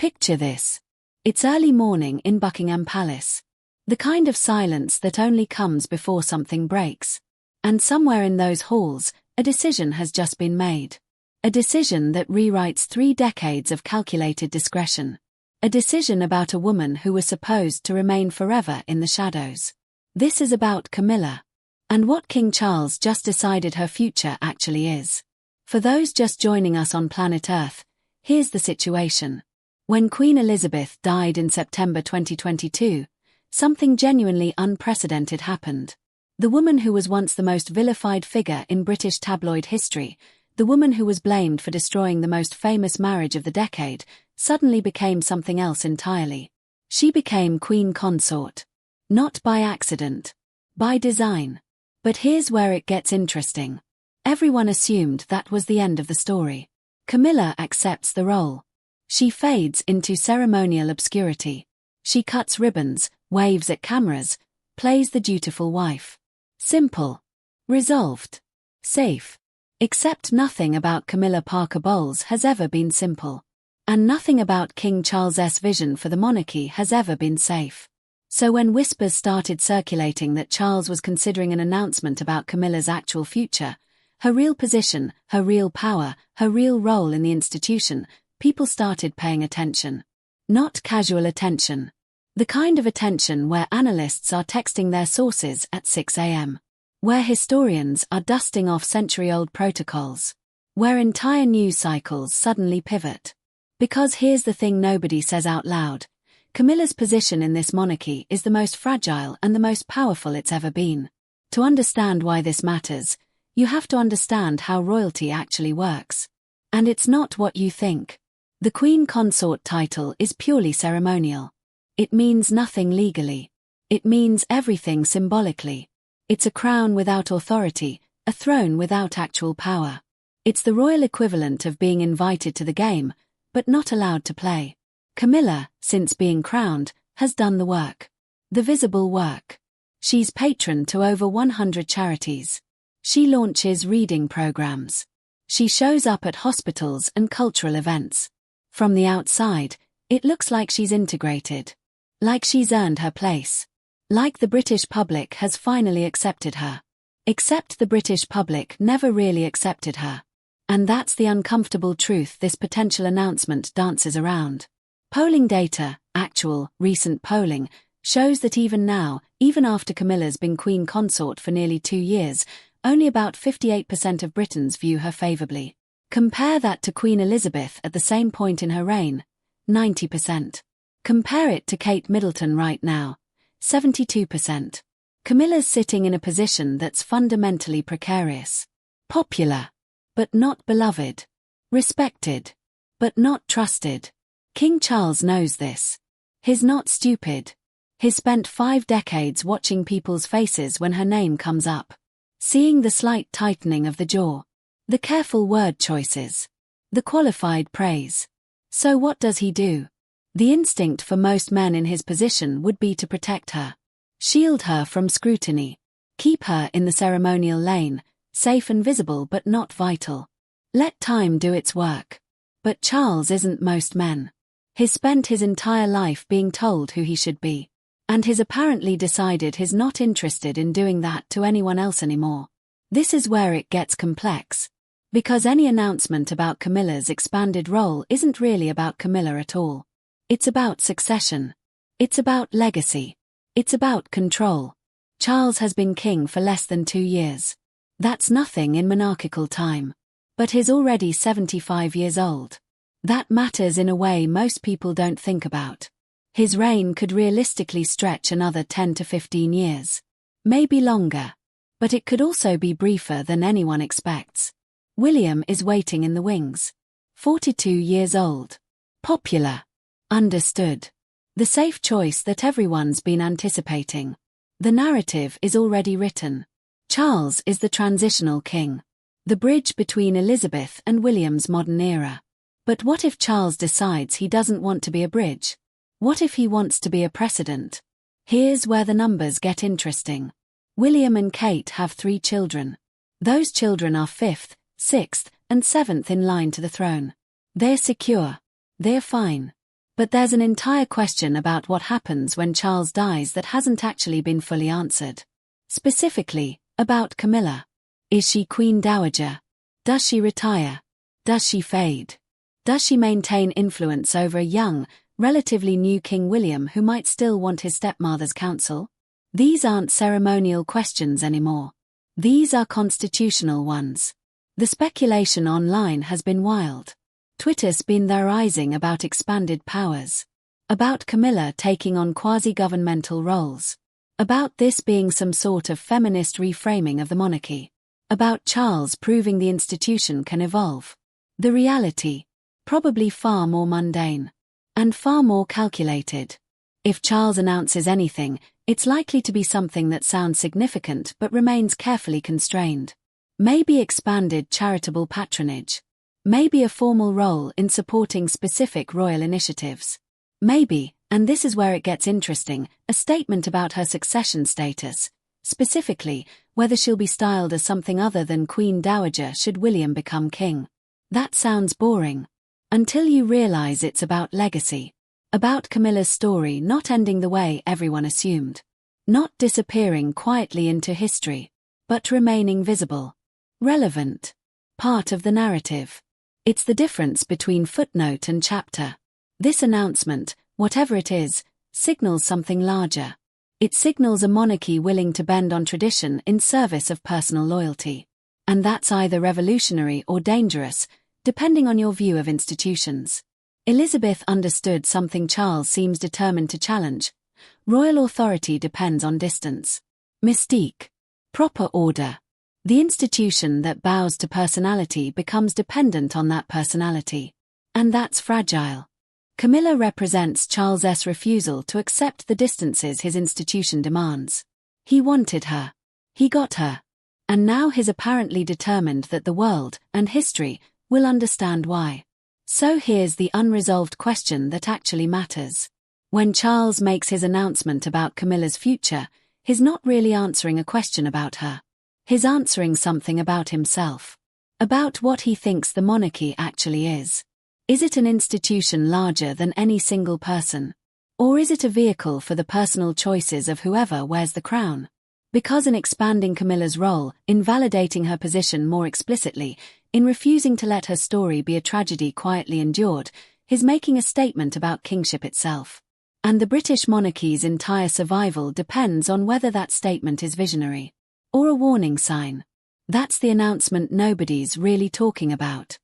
Picture this. It's early morning in Buckingham Palace. The kind of silence that only comes before something breaks. And somewhere in those halls, a decision has just been made. A decision that rewrites 3 decades of calculated discretion. A decision about a woman who was supposed to remain forever in the shadows. This is about Camilla. And what King Charles just decided her future actually is. For those just joining us on planet Earth, here's the situation. When Queen Elizabeth died in September 2022, something genuinely unprecedented happened. The woman who was once the most vilified figure in British tabloid history, the woman who was blamed for destroying the most famous marriage of the decade, suddenly became something else entirely. She became Queen Consort. Not by accident. By design. But here's where it gets interesting. Everyone assumed that was the end of the story. Camilla accepts the role. She fades into ceremonial obscurity. She cuts ribbons, waves at cameras, plays the dutiful wife. Simple. Resolved. Safe. Except nothing about Camilla Parker Bowles has ever been simple. And nothing about King Charles's vision for the monarchy has ever been safe. So when whispers started circulating that Charles was considering an announcement about Camilla's actual future, her real position, her real power, her real role in the institution, people started paying attention. Not casual attention. The kind of attention where analysts are texting their sources at 6 a.m. Where historians are dusting off century-old protocols. Where entire news cycles suddenly pivot. Because here's the thing nobody says out loud. Camilla's position in this monarchy is the most fragile and the most powerful it's ever been. To understand why this matters, you have to understand how royalty actually works. And it's not what you think. The Queen Consort title is purely ceremonial. It means nothing legally. It means everything symbolically. It's a crown without authority, a throne without actual power. It's the royal equivalent of being invited to the game, but not allowed to play. Camilla, since being crowned, has done the work. The visible work. She's patron to over 100 charities. She launches reading programs. She shows up at hospitals and cultural events. From the outside, it looks like she's integrated. Like she's earned her place. Like the British public has finally accepted her. Except the British public never really accepted her. And that's the uncomfortable truth this potential announcement dances around. Polling data, actual, recent polling, shows that even now, even after Camilla's been Queen Consort for nearly 2 years, only about 58% of Britons view her favourably. Compare that to Queen Elizabeth at the same point in her reign, 90%. Compare it to Kate Middleton right now, 72%. Camilla's sitting in a position that's fundamentally precarious. Popular, but not beloved. Respected, but not trusted. King Charles knows this. He's not stupid. He's spent 5 decades watching people's faces when her name comes up. Seeing the slight tightening of the jaw. The careful word choices. The qualified praise. So what does he do? The instinct for most men in his position would be to protect her. Shield her from scrutiny. Keep her in the ceremonial lane, safe and visible but not vital. Let time do its work. But Charles isn't most men. He's spent his entire life being told who he should be. And he's apparently decided he's not interested in doing that to anyone else anymore. This is where it gets complex. Because any announcement about Camilla's expanded role isn't really about Camilla at all. It's about succession. It's about legacy. It's about control. Charles has been king for less than 2 years. That's nothing in monarchical time. But he's already 75 years old. That matters in a way most people don't think about. His reign could realistically stretch another 10 to 15 years. Maybe longer. But it could also be briefer than anyone expects. William is waiting in the wings. 42 years old. Popular. Understood. The safe choice that everyone's been anticipating. The narrative is already written. Charles is the transitional king. The bridge between Elizabeth and William's modern era. But what if Charles decides he doesn't want to be a bridge? What if he wants to be a precedent? Here's where the numbers get interesting. William and Kate have 3 children. Those children are 5th, 6th, and 7th in line to the throne. They're secure. They're fine. But there's an entire question about what happens when Charles dies that hasn't actually been fully answered. Specifically, about Camilla. Is she Queen Dowager? Does she retire? Does she fade? Does she maintain influence over a young, relatively new King William who might still want his stepmother's counsel? These aren't ceremonial questions anymore. These are constitutional ones. The speculation online has been wild. Twitter's been theorizing about expanded powers. About Camilla taking on quasi-governmental roles. About this being some sort of feminist reframing of the monarchy. About Charles proving the institution can evolve. The reality, probably far more mundane. And far more calculated. If Charles announces anything, it's likely to be something that sounds significant but remains carefully constrained. Maybe expanded charitable patronage. Maybe a formal role in supporting specific royal initiatives. Maybe, and this is where it gets interesting, a statement about her succession status, specifically, whether she'll be styled as something other than Queen Dowager should William become king. That sounds boring. Until you realize it's about legacy. About Camilla's story not ending the way everyone assumed. Not disappearing quietly into history, but remaining visible. Relevant. Part of the narrative. It's the difference between footnote and chapter. This announcement, whatever it is, signals something larger. It signals a monarchy willing to bend on tradition in service of personal loyalty. And that's either revolutionary or dangerous, depending on your view of institutions. Elizabeth understood something Charles seems determined to challenge. Royal authority depends on distance. Mystique. Proper order. The institution that bows to personality becomes dependent on that personality. And that's fragile. Camilla represents Charles's refusal to accept the distances his institution demands. He wanted her. He got her. And now he's apparently determined that the world, and history, will understand why. So here's the unresolved question that actually matters. When Charles makes his announcement about Camilla's future, he's not really answering a question about her. He's answering something about himself. About what he thinks the monarchy actually is. Is it an institution larger than any single person? Or is it a vehicle for the personal choices of whoever wears the crown? Because in expanding Camilla's role, in validating her position more explicitly, in refusing to let her story be a tragedy quietly endured, he's making a statement about kingship itself. And the British monarchy's entire survival depends on whether that statement is visionary. Or a warning sign. That's the announcement nobody's really talking about.